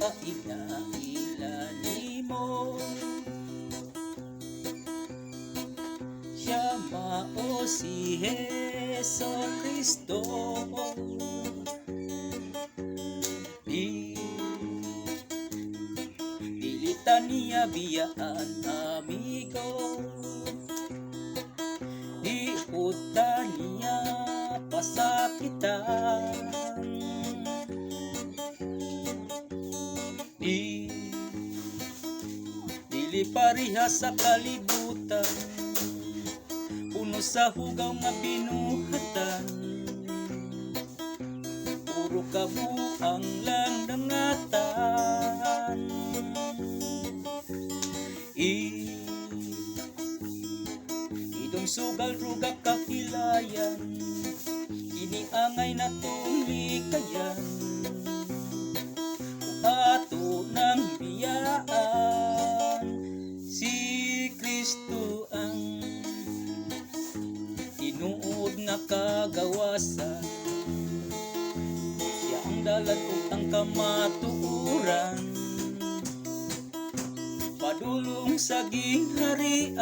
kaila-ila nimo. Siya mao si Heso Kristo. Dilitan niya biyaan amigo, di uta niya pasakitan. Dili pariha sa kalibutan, puno sa hugaw nga binuhatan. Puro kabuang lang dangatan. Idong sugal ruga kahilayan, iniangay na tumikayan. Ato ng biyaan, si Kristo ang tinuod nga kagawasan. Siya ang dalan utang kamatuuran, padulong sa gingharian.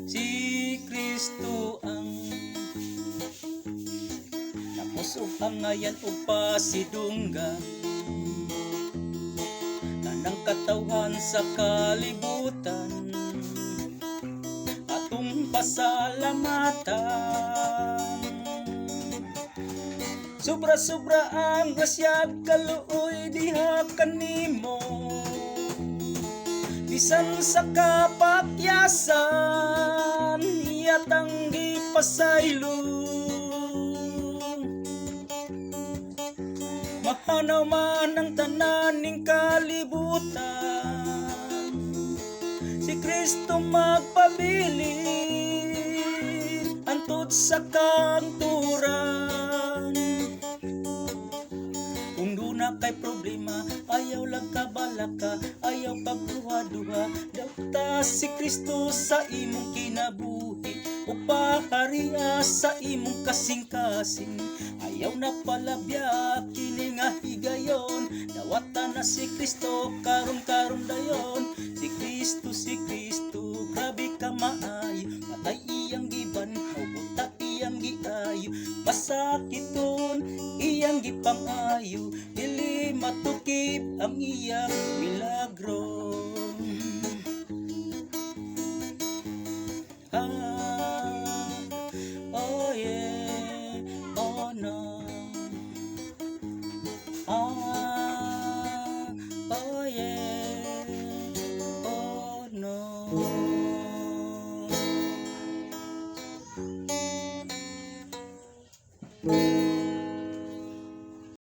Si Kristo ang napusok ang ngayan o pasidunggan, tanang katawhan sa kalibutan, atong pasalamatan. Sobra-sobra ang grasyag kaluoy diha kanimo, bisan sa kapakyasan iya tanggi pasaylo. Mahanaw man ang tananing kalibutan, si Kristo magpabilin antud sa kanturan. Kung duna kay problema, ayaw lang kabalaka, ayaw pagduha-duha, dauta si Kristo sa imong kinabuhi, upahariya sa imong kasing-kasing. Ayaw na palabya kini nga higayon, dawata na si Kristo karon-karon dayon. Si Kristo, grabe ka maayo, matay iyang giban, mabuta iyang giayo, pasakiton iyang gipangayo, dili matukip ang iyang milagro.